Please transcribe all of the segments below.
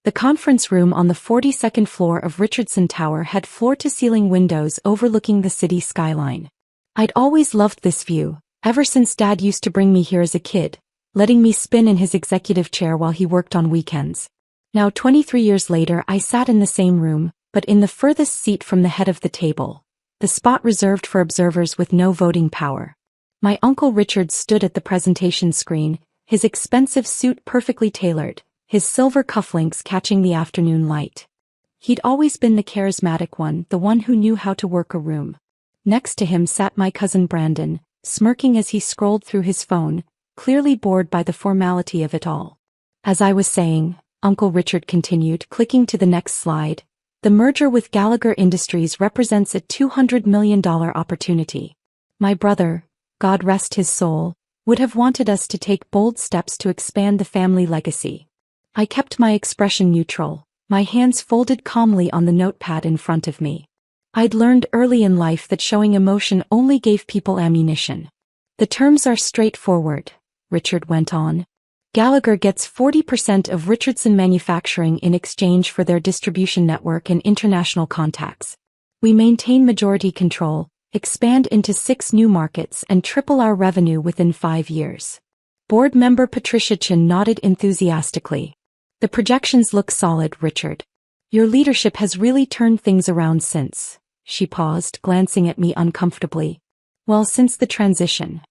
The conference room on the 42nd floor of Richardson Tower had floor-to-ceiling windows overlooking the city skyline. I'd always loved this view, ever since Dad used to bring me here as a kid, letting me spin in his executive chair while he worked on weekends. Now 23 years later I sat in the same room, but in the furthest seat from the head of the table, the spot reserved for observers with no voting power. My Uncle Richard stood at the presentation screen, his expensive suit perfectly tailored, his silver cufflinks catching the afternoon light. He'd always been the charismatic one, the one who knew how to work a room. Next to him sat my cousin Brandon, smirking as he scrolled through his phone, clearly bored by the formality of it all. As I was saying, Uncle Richard continued, clicking to the next slide, the merger with Gallagher Industries represents a $200 million opportunity. My brother, God rest his soul, would have wanted us to take bold steps to expand the family legacy. I kept my expression neutral, my hands folded calmly on the notepad in front of me. I'd learned early in life that showing emotion only gave people ammunition. The terms are straightforward, Richard went on. Gallagher gets 40% of Richardson Manufacturing in exchange for their distribution network and international contacts. We maintain majority control, expand into 6 new markets and triple our revenue within 5 years. Board member Patricia Chin nodded enthusiastically. The projections look solid, Richard. Your leadership has really turned things around since. She paused, glancing at me uncomfortably. Well, since the transition.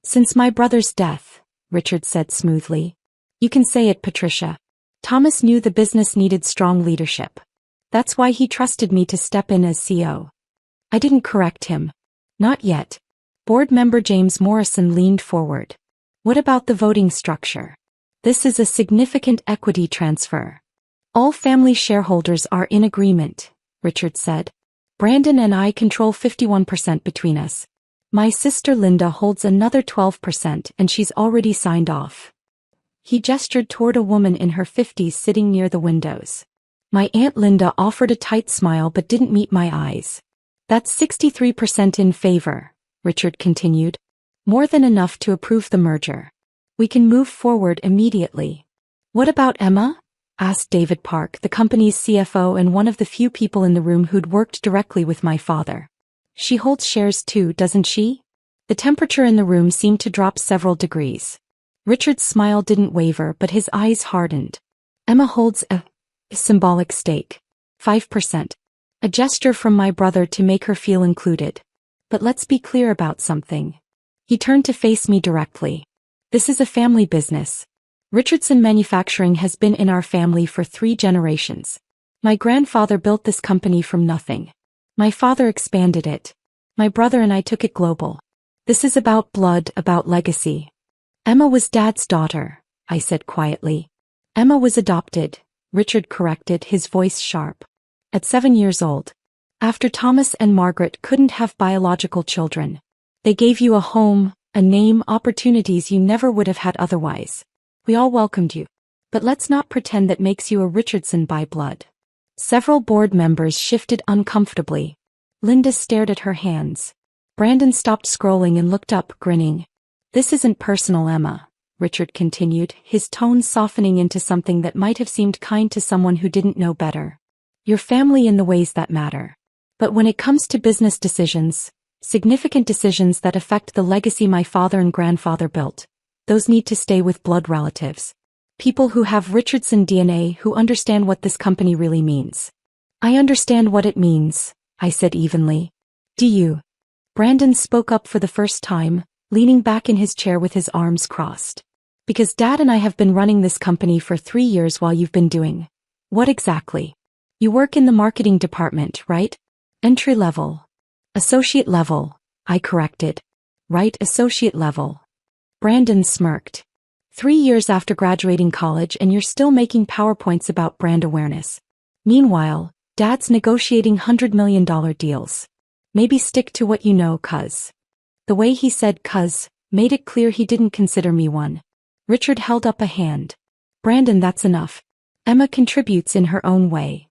Since my brother's death, Richard said smoothly. You can say it, Patricia. Thomas knew the business needed strong leadership. That's why he trusted me to step in as CEO. I didn't correct him. Not yet. Board member James Morrison leaned forward. What about the voting structure? This is a significant equity transfer. All family shareholders are in agreement, Richard said. Brandon and I control 51% between us. My sister Linda holds another 12% and she's already signed off. He gestured toward a woman in her 50s sitting near the windows. My Aunt Linda offered a tight smile but didn't meet my eyes. That's 63% in favor, Richard continued. More than enough to approve the merger. We can move forward immediately. What about Emma? Asked David Park, the company's CFO and one of the few people in the room who'd worked directly with my father. She holds shares too, doesn't she? The temperature in the room seemed to drop several degrees. Richard's smile didn't waver but his eyes hardened. Emma holds a symbolic stake. 5%. A gesture from my brother to make her feel included. But let's be clear about something. He turned to face me directly. This is a family business. Richardson Manufacturing has been in our family for 3 generations. My grandfather built this company from nothing. My father expanded it. My brother and I took it global. This is about blood, about legacy. Emma was Dad's daughter, I said quietly. Emma was adopted, Richard corrected, his voice sharp. At 7 years old. After Thomas and Margaret couldn't have biological children. They gave you a home, a name, opportunities you never would have had otherwise. We all welcomed you. But let's not pretend that makes you a Richardson by blood. Several board members shifted uncomfortably. Linda stared at her hands. Brandon stopped scrolling and looked up, grinning. This isn't personal, Emma, Richard continued, his tone softening into something that might have seemed kind to someone who didn't know better. Your family in the ways that matter. But when it comes to business decisions, significant decisions that affect the legacy my father and grandfather built, those need to stay with blood relatives. People who have Richardson DNA, who understand what this company really means. I understand what it means, I said evenly. Do you? Brandon spoke up for the first time, leaning back in his chair with his arms crossed. Because Dad and I have been running this company for 3 years while you've been doing. What exactly? You work in the marketing department, right? Entry level. Associate level, I corrected. Right, associate level. Brandon smirked. 3 years after graduating college and you're still making PowerPoints about brand awareness. Meanwhile, Dad's negotiating $100 million deals. Maybe stick to what you know, cuz. The way he said cuz made it clear he didn't consider me one. Richard held up a hand. Brandon, that's enough. Emma contributes in her own way.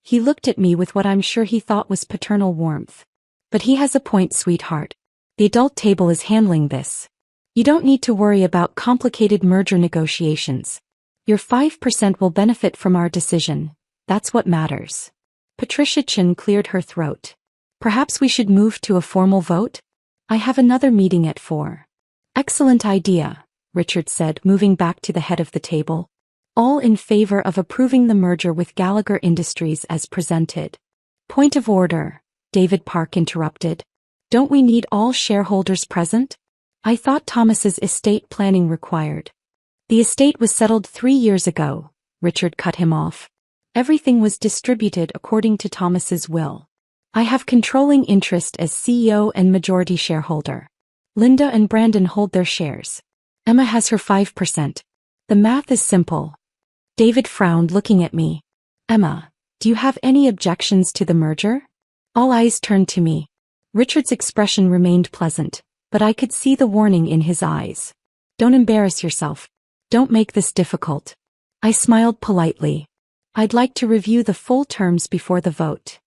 He looked at me with what I'm sure he thought was paternal warmth. But he has a point, sweetheart. The adult table is handling this. You don't need to worry about complicated merger negotiations. Your 5% will benefit from our decision. That's what matters. Patricia Chin cleared her throat. Perhaps we should move to a formal vote? I have another meeting at 4. Excellent idea, Richard said, moving back to the head of the table. All in favor of approving the merger with Gallagher Industries as presented. Point of order, David Park interrupted. Don't we need all shareholders present? I thought Thomas's estate planning required. The estate was settled 3 years ago, Richard cut him off. Everything was distributed according to Thomas's will. I have controlling interest as CEO and majority shareholder. Linda and Brandon hold their shares. Emma has her 5%. The math is simple. David frowned, looking at me. Emma, do you have any objections to the merger? All eyes turned to me. Richard's expression remained pleasant, but I could see the warning in his eyes. Don't embarrass yourself. Don't make this difficult. I smiled politely. I'd like to review the full terms before the vote.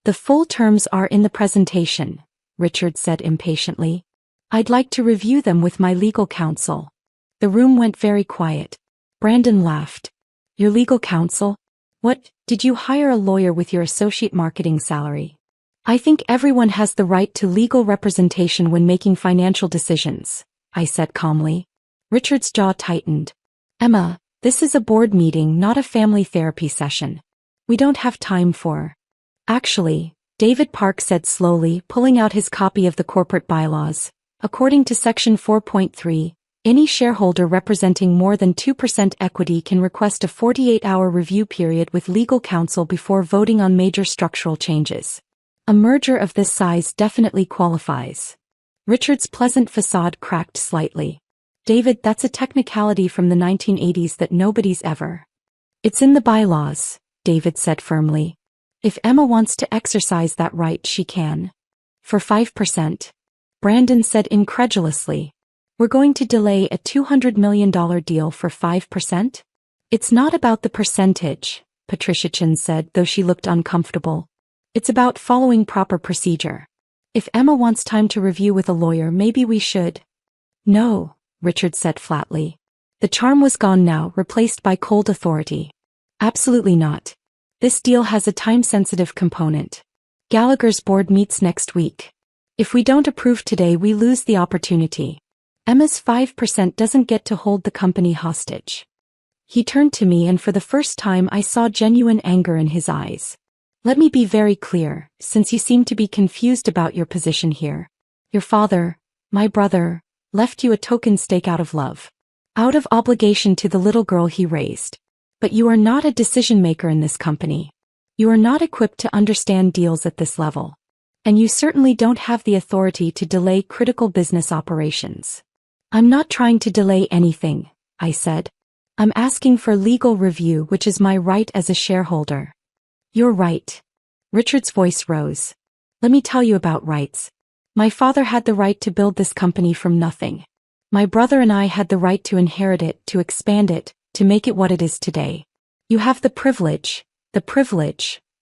The full terms are in the presentation, Richard said impatiently. I'd like to review them with my legal counsel. The room went very quiet. Brandon laughed. Your legal counsel? What, did you hire a lawyer with your associate marketing salary? I think everyone has the right to legal representation when making financial decisions, I said calmly. Richard's jaw tightened. Emma, this is a board meeting, not a family therapy session. We don't have time for. Actually, David Park said slowly, pulling out his copy of the corporate bylaws. According to Section 4.3, any shareholder representing more than 2% equity can request a 48-hour review period with legal counsel before voting on major structural changes. A merger of this size definitely qualifies. Richard's pleasant facade cracked slightly. David, that's a technicality from the 1980s that nobody's ever. It's in the bylaws, David said firmly. If Emma wants to exercise that right, she can. For 5%. Brandon said incredulously. We're going to delay a $200 million deal for 5%? It's not about the percentage, Patricia Chin said, though she looked uncomfortable. It's about following proper procedure. If Emma wants time to review with a lawyer, maybe we should. No, Richard said flatly. The charm was gone now, replaced by cold authority. Absolutely not. This deal has a time-sensitive component. Gallagher's board meets next week. If we don't approve today, we lose the opportunity. Emma's 5% doesn't get to hold the company hostage. He turned to me, and for the first time I saw genuine anger in his eyes. Let me be very clear, since you seem to be confused about your position here. Your father, my brother, left you a token stake out of love. Out of obligation to the little girl he raised. But you are not a decision-maker in this company. You are not equipped to understand deals at this level. And you certainly don't have the authority to delay critical business operations. I'm not trying to delay anything, I said. I'm asking for legal review, which is my right as a shareholder. You're right. Richard's voice rose. Let me tell you about rights. My father had the right to build this company from nothing. My brother and I had the right to inherit it, to expand it, to make it what it is today. You have the privilege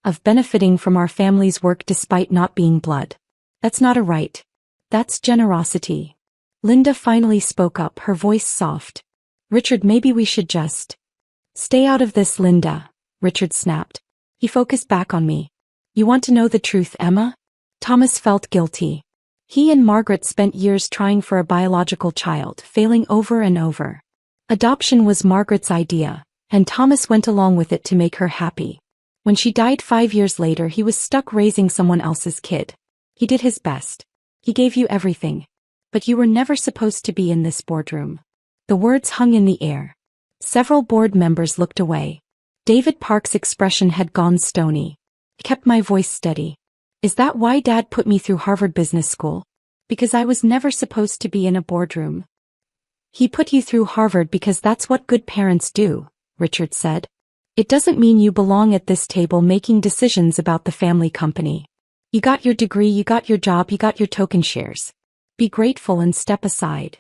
of benefiting from our family's work despite not being blood. That's not a right. That's generosity. Linda finally spoke up, her voice soft. Richard, maybe we should just. Stay out of this, Linda, Richard snapped. He focused back on me. You want to know the truth, Emma? Thomas felt guilty. He and Margaret spent years trying for a biological child, failing over and over. Adoption was Margaret's idea, and Thomas went along with it to make her happy. When she died 5 years later, he was stuck raising someone else's kid. He did his best. He gave you everything. But you were never supposed to be in this boardroom. The words hung in the air. Several board members looked away. David Park's expression had gone stony. I kept my voice steady. Is that why Dad put me through Harvard Business School? Because I was never supposed to be in a boardroom. He put you through Harvard because that's what good parents do, Richard said. It doesn't mean you belong at this table making decisions about the family company. You got your degree, you got your job, you got your token shares. Be grateful and step aside.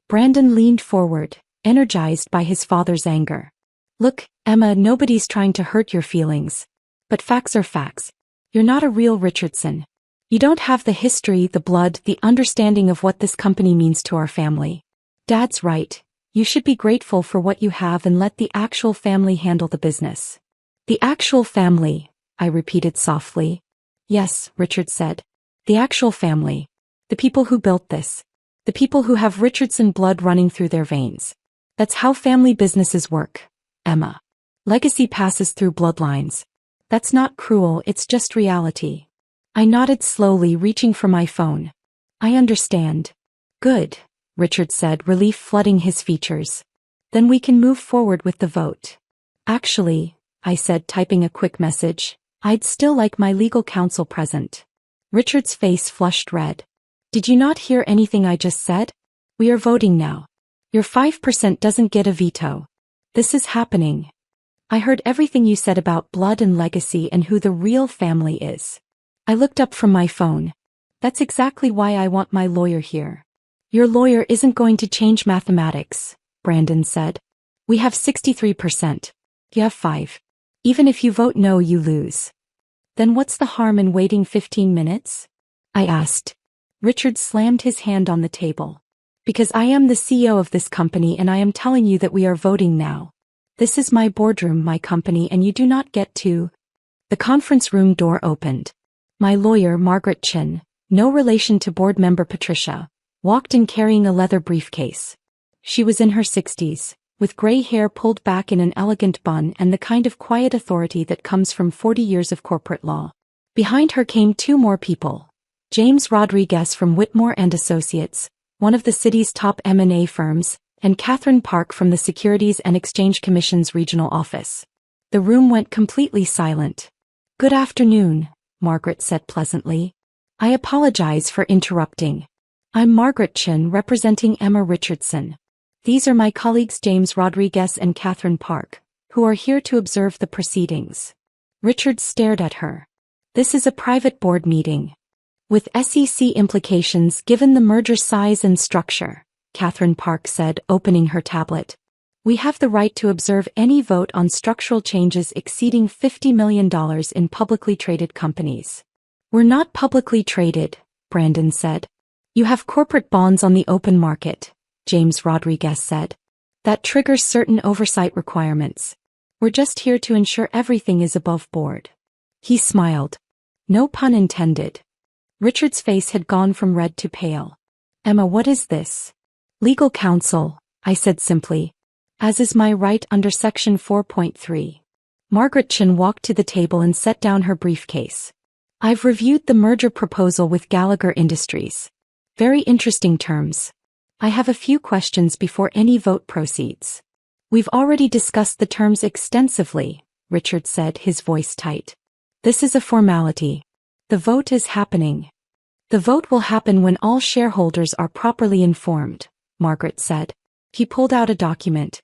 Brandon leaned forward, energized by his father's anger. Look, Emma, nobody's trying to hurt your feelings. But facts are facts. You're not a real Richardson. You don't have the history, the blood, the understanding of what this company means to our family. Dad's right. You should be grateful for what you have and let the actual family handle the business. The actual family, I repeated softly. Yes, Richard said. The actual family. The people who built this. The people who have Richardson blood running through their veins. That's how family businesses work, Emma. Legacy passes through bloodlines. That's not cruel, it's just reality. I nodded slowly, reaching for my phone. I understand. Good, Richard said, relief flooding his features. Then we can move forward with the vote. Actually, I said, typing a quick message, I'd still like my legal counsel present. Richard's face flushed red. Did you not hear anything I just said? We are voting now. Your 5% doesn't get a veto. This is happening. I heard everything you said about blood and legacy and who the real family is. I looked up from my phone. That's exactly why I want my lawyer here. Your lawyer isn't going to change mathematics, Brandon said. We have 63%. You have 5. Even if you vote no, you lose. Then what's the harm in waiting 15 minutes? I asked. Richard slammed his hand on the table. Because I am the CEO of this company and I am telling you that we are voting now. This is my boardroom, my company, and you do not get to. The conference room door opened. My lawyer, Margaret Chin, no relation to board member Patricia, walked in carrying a leather briefcase. She was in her 60s, with gray hair pulled back in an elegant bun and the kind of quiet authority that comes from 40 years of corporate law. Behind her came 2 more people. James Rodriguez from Whitmore and Associates, one of the city's top M&A firms, and Catherine Park from the Securities and Exchange Commission's regional office. The room went completely silent. Good afternoon, Margaret said pleasantly. I apologize for interrupting. I'm Margaret Chin, representing Emma Richardson. These are my colleagues James Rodriguez and Catherine Park, who are here to observe the proceedings. Richard stared at her. This is a private board meeting. With SEC implications given the merger's size and structure, Catherine Park said, opening her tablet. We have the right to observe any vote on structural changes exceeding $50 million in publicly traded companies. We're not publicly traded, Brandon said. You have corporate bonds on the open market, James Rodriguez said. That triggers certain oversight requirements. We're just here to ensure everything is above board. He smiled. No pun intended. Richard's face had gone from red to pale. Emma, what is this? Legal counsel, I said simply. As is my right under Section 4.3. Margaret Chin walked to the table and set down her briefcase. I've reviewed the merger proposal with Gallagher Industries. Very interesting terms. I have a few questions before any vote proceeds. We've already discussed the terms extensively, Richard said, his voice tight. This is a formality. The vote is happening. The vote will happen when all shareholders are properly informed, Margaret said. He pulled out a document.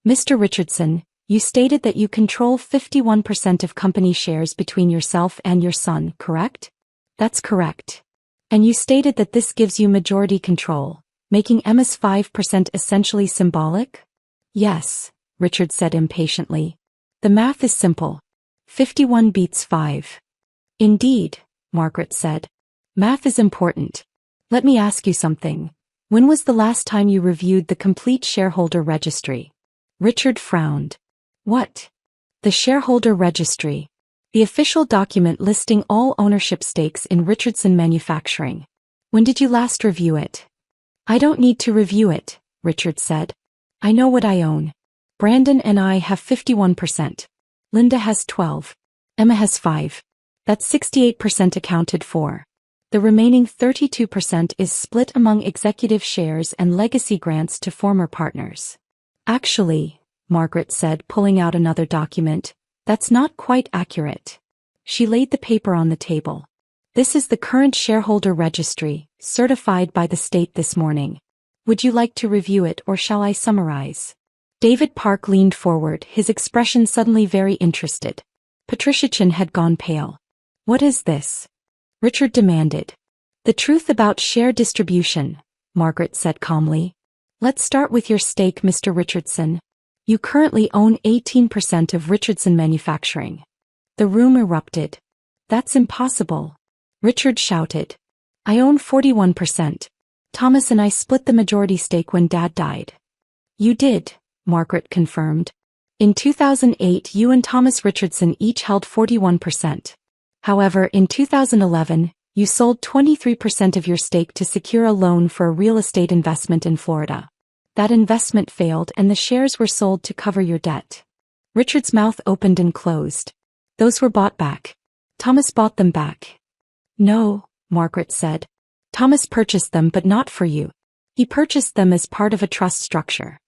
Mr. Richardson, you stated that you control 51% of company shares between yourself and your son, correct? That's correct. And you stated that this gives you majority control, making Emma's 5% essentially symbolic? Yes, Richard said impatiently. The math is simple. 51 beats 5. Indeed, Margaret said. Math is important. Let me ask you something. When was the last time you reviewed the complete shareholder registry? Richard frowned. What? The shareholder registry. The official document listing all ownership stakes in Richardson Manufacturing. When did you last review it? I don't need to review it, Richard said. I know what I own. Brandon and I have 51%. Linda has 12. Emma has 5. That's 68% accounted for. The remaining 32% is split among executive shares and legacy grants to former partners. Actually, Margaret said, pulling out another document, that's not quite accurate. She laid the paper on the table. This is the current shareholder registry, certified by the state this morning. Would you like to review it or shall I summarize? David Park leaned forward, his expression suddenly very interested. Patricia Chin had gone pale. What is this? Richard demanded. The truth about share distribution, Margaret said calmly. Let's start with your stake, Mr. Richardson. You currently own 18% of Richardson Manufacturing. The room erupted. That's impossible. Richard shouted. I own 41%. Thomas and I split the majority stake when Dad died. You did, Margaret confirmed. In 2008 you and Thomas Richardson each held 41%. However, in 2011, you sold 23% of your stake to secure a loan for a real estate investment in Florida. That investment failed and the shares were sold to cover your debt. Richard's mouth opened and closed. Those were bought back. Thomas bought them back. No, Margaret said. Thomas purchased them but not for you. He purchased them as part of a trust structure.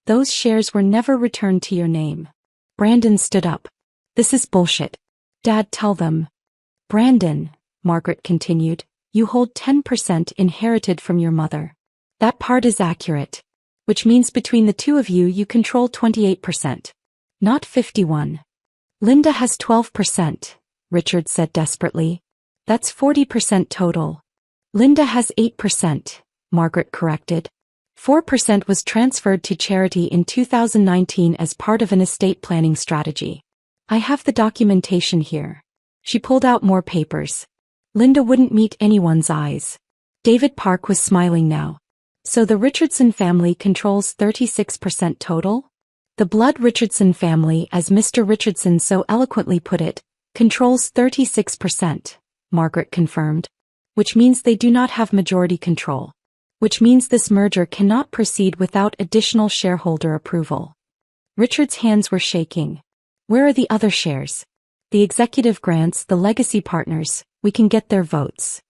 Those shares were never returned to your name. Brandon stood up. This is bullshit. Dad, tell them. Brandon, Margaret continued, you hold 10% inherited from your mother. That part is accurate. Which means between the two of you you control 28%. Not 51. Linda has 12%, Richard said desperately. That's 40% total. Linda has 8%, Margaret corrected. 4% was transferred to charity in 2019 as part of an estate planning strategy. I have the documentation here. She pulled out more papers. Linda wouldn't meet anyone's eyes. David Park was smiling now. So the Richardson family controls 36% total? The Blood Richardson family, as Mr. Richardson so eloquently put it, controls 36%, Margaret confirmed. Which means they do not have majority control. Which means this merger cannot proceed without additional shareholder approval. Richard's hands were shaking. Where are the other shares? The executive grants, the legacy partners, we can get their votes.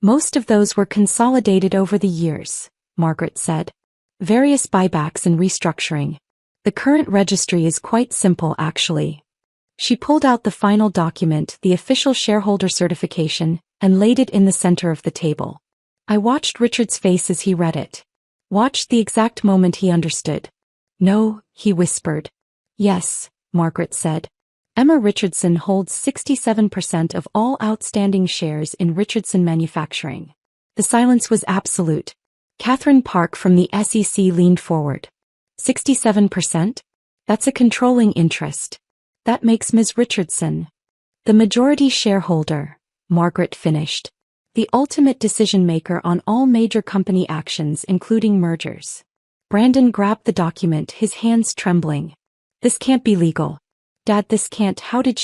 Most of those were consolidated over the years, Margaret said. Various buybacks and restructuring. The current registry is quite simple actually. She pulled out the final document, the official shareholder certification, and laid it in the center of the table. I watched Richard's face as he read it. Watched the exact moment he understood. No, he whispered. Yes, Margaret said. Emma Richardson holds 67% of all outstanding shares in Richardson Manufacturing. The silence was absolute. Catherine Park from the SEC leaned forward. 67%? That's a controlling interest. That makes Ms. Richardson the majority shareholder, Margaret finished. The ultimate decision-maker on all major company actions including mergers. Brandon grabbed the document, his hands trembling. This can't be legal. Dad, this can't. How did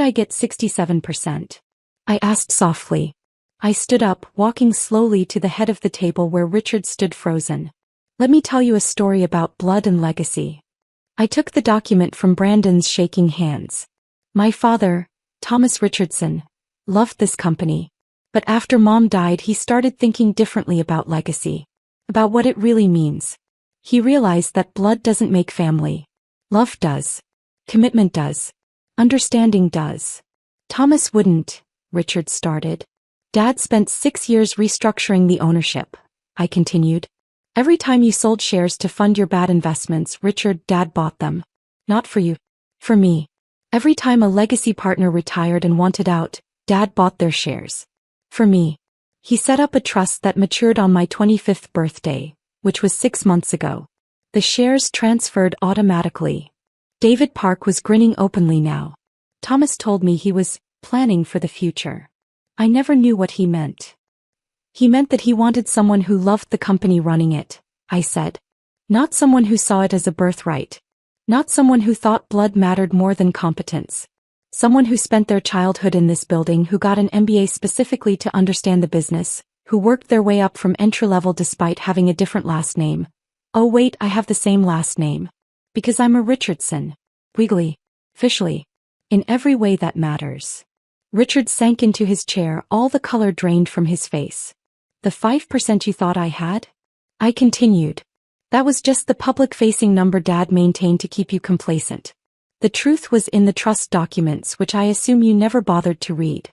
I get 67%? I asked softly. I stood up, walking slowly to the head of the table where Richard stood frozen. Let me tell you a story about blood and legacy. I took the document from Brandon's shaking hands. My father, Thomas Richardson, loved this company. But after Mom died he started thinking differently about legacy. About what it really means. He realized that blood doesn't make family. Love does. Commitment does. Understanding does. Thomas wouldn't, Richard started. Dad spent 6 years restructuring the ownership, I continued. Every time you sold shares to fund your bad investments, Richard, Dad bought them. Not for you. For me. Every time a legacy partner retired and wanted out, Dad bought their shares. For me. He set up a trust that matured on my 25th birthday, which was 6 months ago. The shares transferred automatically. David Park was grinning openly now. Thomas told me he was planning for the future. I never knew what he meant. He meant that he wanted someone who loved the company running it, I said. Not someone who saw it as a birthright. Not someone who thought blood mattered more than competence. Someone who spent their childhood in this building, who got an MBA specifically to understand the business, who worked their way up from entry level despite having a different last name. Oh wait, I have the same last name. Because I'm a Richardson. Legally. Officially. In every way that matters. Richard sank into his chair, all the color drained from his face. The 5% you thought I had? I continued. That was just the public-facing number Dad maintained to keep you complacent. The truth was in the trust documents, which I assume you never bothered to read.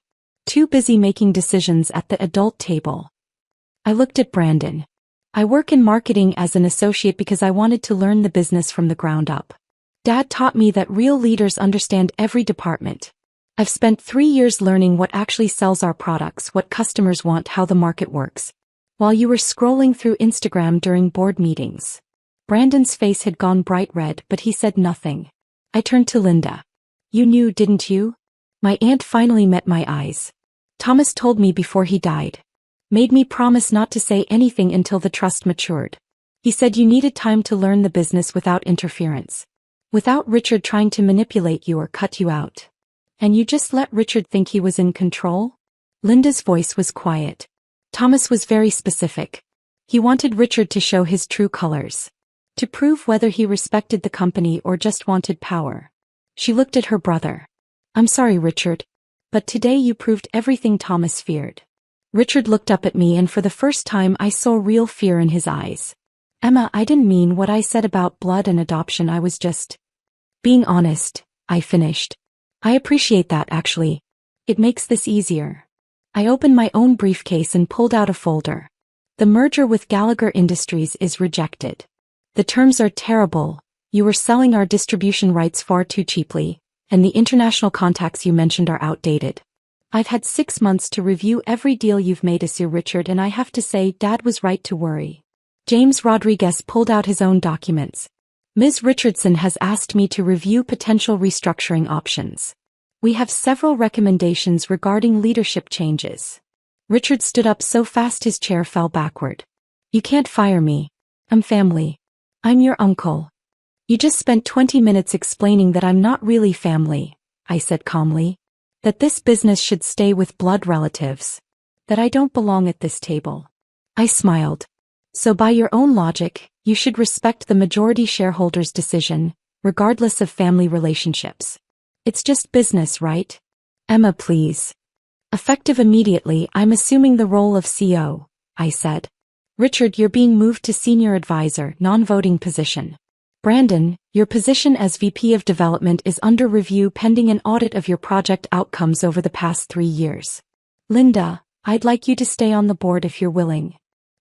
Too busy making decisions at the adult table. I looked at Brandon. I work in marketing as an associate because I wanted to learn the business from the ground up. Dad taught me that real leaders understand every department. I've spent 3 years learning what actually sells our products, what customers want, how the market works. While you were scrolling through Instagram during board meetings. Brandon's face had gone bright red, but he said nothing. I turned to Linda. You knew, didn't you? My aunt finally met my eyes. Thomas told me before he died. Made me promise not to say anything until the trust matured. He said you needed time to learn the business without interference. Without Richard trying to manipulate you or cut you out. And you just let Richard think he was in control? Linda's voice was quiet. Thomas was very specific. He wanted Richard to show his true colors. To prove whether he respected the company or just wanted power. She looked at her brother. I'm sorry, Richard. But today you proved everything Thomas feared. Richard looked up at me and for the first time I saw real fear in his eyes. Emma, I didn't mean what I said about blood and adoption, I was just being honest, I finished. I appreciate that actually. It makes this easier. I opened my own briefcase and pulled out a folder. The merger with Gallagher Industries is rejected. The terms are terrible. You were selling our distribution rights far too cheaply, and the international contacts you mentioned are outdated. I've had 6 months to review every deal you've made, Sir Richard, and I have to say Dad was right to worry. James Rodriguez pulled out his own documents. Ms. Richardson has asked me to review potential restructuring options. We have several recommendations regarding leadership changes. Richard stood up so fast his chair fell backward. You can't fire me. I'm family. I'm your uncle. You just spent 20 minutes explaining that I'm not really family, I said calmly. That this business should stay with blood relatives. That I don't belong at this table. I smiled. So by your own logic, you should respect the majority shareholder's decision, regardless of family relationships. It's just business, right? Emma, please. Effective immediately, I'm assuming the role of CO, I said. Richard, you're being moved to senior advisor, non-voting position. Brandon, your position as VP of Development is under review pending an audit of your project outcomes over the past 3 years. Linda, I'd like you to stay on the board if you're willing.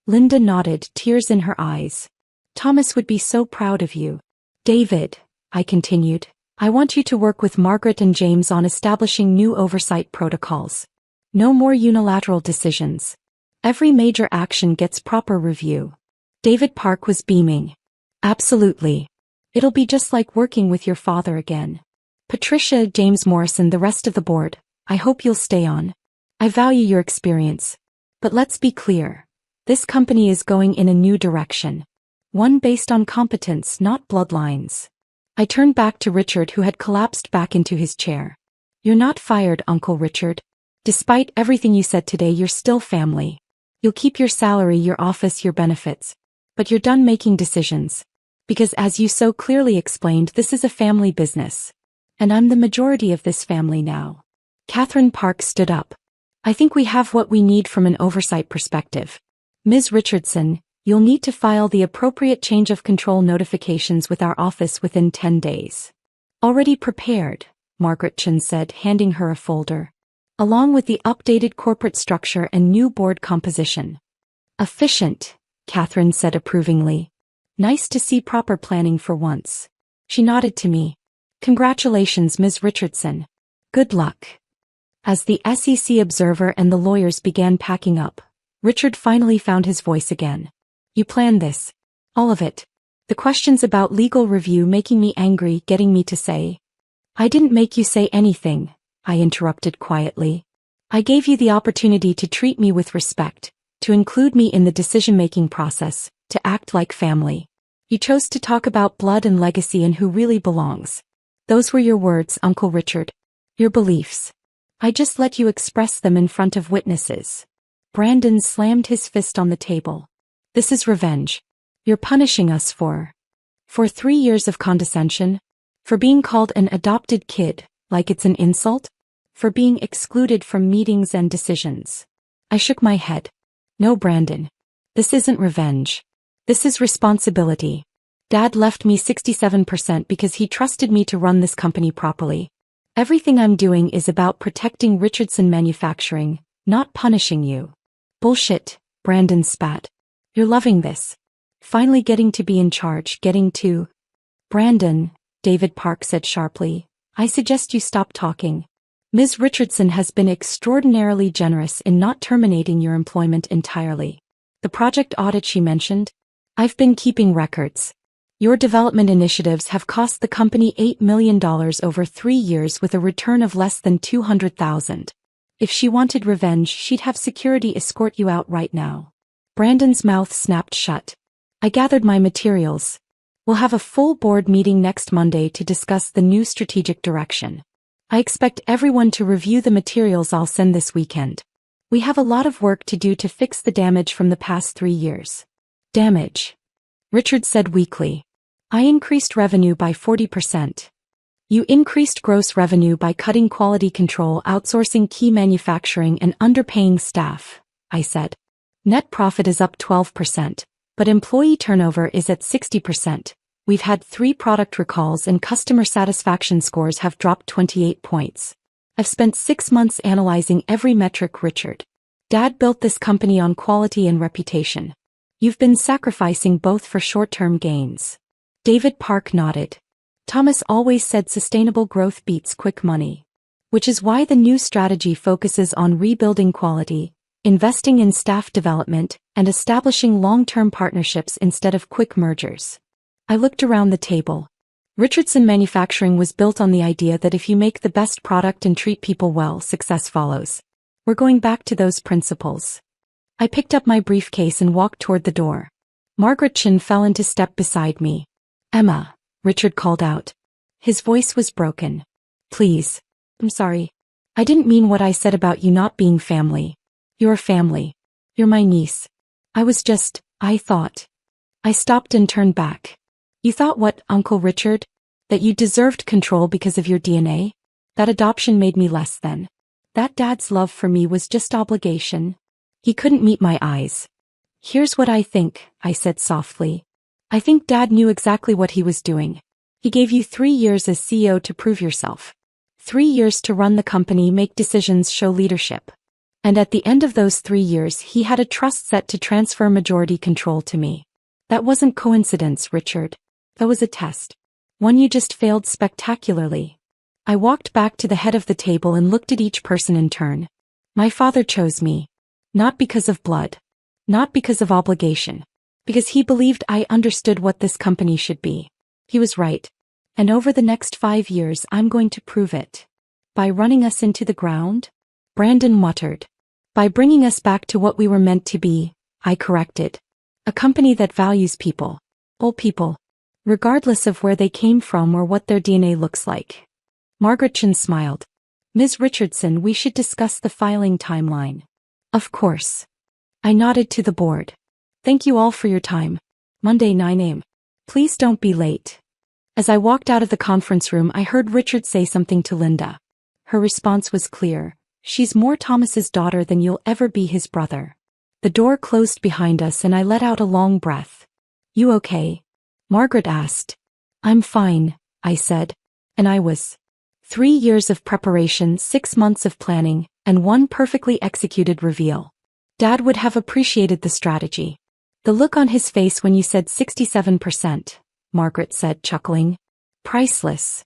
Linda nodded, tears in her eyes. Thomas would be so proud of you. David, I continued, I want you to work with Margaret and James on establishing new oversight protocols. No more unilateral decisions. Every major action gets proper review. David Park was beaming. Absolutely. It'll be just like working with your father again. Patricia, James Morrison, the rest of the board, I hope you'll stay on. I value your experience. But let's be clear. This company is going in a new direction. One based on competence, not bloodlines. I turned back to Richard, who had collapsed back into his chair. You're not fired, Uncle Richard. Despite everything you said today, you're still family. You'll keep your salary, your office, your benefits. But you're done making decisions. Because as you so clearly explained, this is a family business. And I'm the majority of this family now. Catherine Park stood up. I think we have what we need from an oversight perspective. Ms. Richardson, you'll need to file the appropriate change of control notifications with our office within 10 days. Already prepared, Margaret Chen said, handing her a folder. Along with the updated corporate structure and new board composition. Efficient, Catherine said approvingly. Nice to see proper planning for once. She nodded to me. Congratulations, Ms. Richardson. Good luck. As the SEC observer and the lawyers began packing up, Richard finally found his voice again. You planned this. All of it. The questions about legal review making me angry, getting me to say. I didn't make you say anything, I interrupted quietly. I gave you the opportunity to treat me with respect, to include me in the decision-making process, to act like family. You chose to talk about blood and legacy and who really belongs. Those were your words, Uncle Richard. Your beliefs. I just let you express them in front of witnesses. Brandon slammed his fist on the table. This is revenge. You're punishing us for 3 years of condescension? For being called an adopted kid, like it's an insult? For being excluded from meetings and decisions? I shook my head. No, Brandon. This isn't revenge. This is responsibility. Dad left me 67% because he trusted me to run this company properly. Everything I'm doing is about protecting Richardson Manufacturing, not punishing you. Bullshit, Brandon spat. You're loving this. Finally getting to be in charge, getting to... Brandon, David Park said sharply, I suggest you stop talking. Ms. Richardson has been extraordinarily generous in not terminating your employment entirely. The project audit she mentioned? I've been keeping records. Your development initiatives have cost the company $8 million over 3 years with a return of less than $200,000. If she wanted revenge, she'd have security escort you out right now. Brandon's mouth snapped shut. I gathered my materials. We'll have a full board meeting next Monday to discuss the new strategic direction. I expect everyone to review the materials I'll send this weekend. We have a lot of work to do to fix the damage from the past 3 years. Damage? Richard said weakly. I increased revenue by 40%. You increased gross revenue by cutting quality control, outsourcing key manufacturing, and underpaying staff, I said. Net profit is up 12%, but employee turnover is at 60%. We've had 3 product recalls and customer satisfaction scores have dropped 28 points. I've spent 6 months analyzing every metric, Richard. Dad built this company on quality and reputation. You've been sacrificing both for short-term gains. David Park nodded. Thomas always said sustainable growth beats quick money. Which is why the new strategy focuses on rebuilding quality, investing in staff development, and establishing long-term partnerships instead of quick mergers. I looked around the table. Richardson Manufacturing was built on the idea that if you make the best product and treat people well, success follows. We're going back to those principles. I picked up my briefcase and walked toward the door. Margaret Chin fell into step beside me. Emma, Richard called out. His voice was broken. Please. I'm sorry. I didn't mean what I said about you not being family. You're family. You're my niece. I thought. I stopped and turned back. You thought what, Uncle Richard? That you deserved control because of your DNA? That adoption made me less than. That Dad's love for me was just obligation. He couldn't meet my eyes. Here's what I think, I said softly. I think Dad knew exactly what he was doing. He gave you 3 years as CEO to prove yourself. 3 years to run the company, make decisions, show leadership. And at the end of those 3 years he had a trust set to transfer majority control to me. That wasn't coincidence, Richard. That was a test. One you just failed spectacularly. I walked back to the head of the table and looked at each person in turn. My father chose me. Not because of blood. Not because of obligation. Because he believed I understood what this company should be. He was right. And over the next 5 years I'm going to prove it. By running us into the ground? Brandon muttered. By bringing us back to what we were meant to be, I corrected. A company that values people. All people. Regardless of where they came from or what their DNA looks like. Margaret Chin smiled. Ms. Richardson, we should discuss the filing timeline. Of course. I nodded to the board. Thank you all for your time. Monday 9 a.m. Please don't be late. As I walked out of the conference room, I heard Richard say something to Linda. Her response was clear. She's more Thomas's daughter than you'll ever be his brother. The door closed behind us and I let out a long breath. You okay? Margaret asked. I'm fine, I said. And I was. 3 years of preparation, 6 months of planning, and 1 perfectly executed reveal. Dad would have appreciated the strategy. The look on his face when you said 67%, Margaret said, chuckling. Priceless.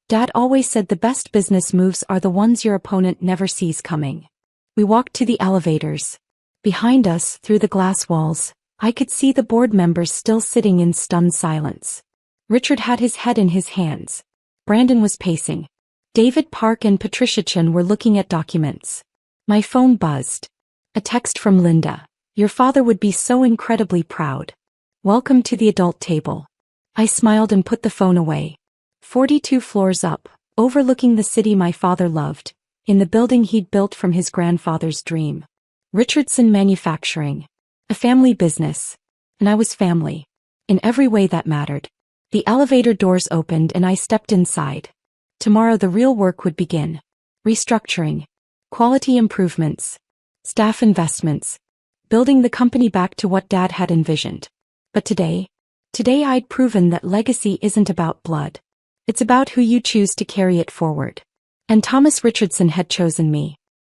Dad always said the best business moves are the ones your opponent never sees coming. We walked to the elevators. Behind us, through the glass walls, I could see the board members still sitting in stunned silence. Richard had his head in his hands. Brandon was pacing. David Park and Patricia Chin were looking at documents. My phone buzzed. A text from Linda. Your father would be so incredibly proud. Welcome to the adult table. I smiled and put the phone away. 42 floors up, overlooking the city my father loved, in the building he'd built from his grandfather's dream. Richardson Manufacturing. A family business. And I was family. In every way that mattered. The elevator doors opened and I stepped inside. Tomorrow the real work would begin. Restructuring. Quality improvements. Staff investments. Building the company back to what Dad had envisioned. But today I'd proven that legacy isn't about blood. It's about who you choose to carry it forward. And Thomas Richardson had chosen me.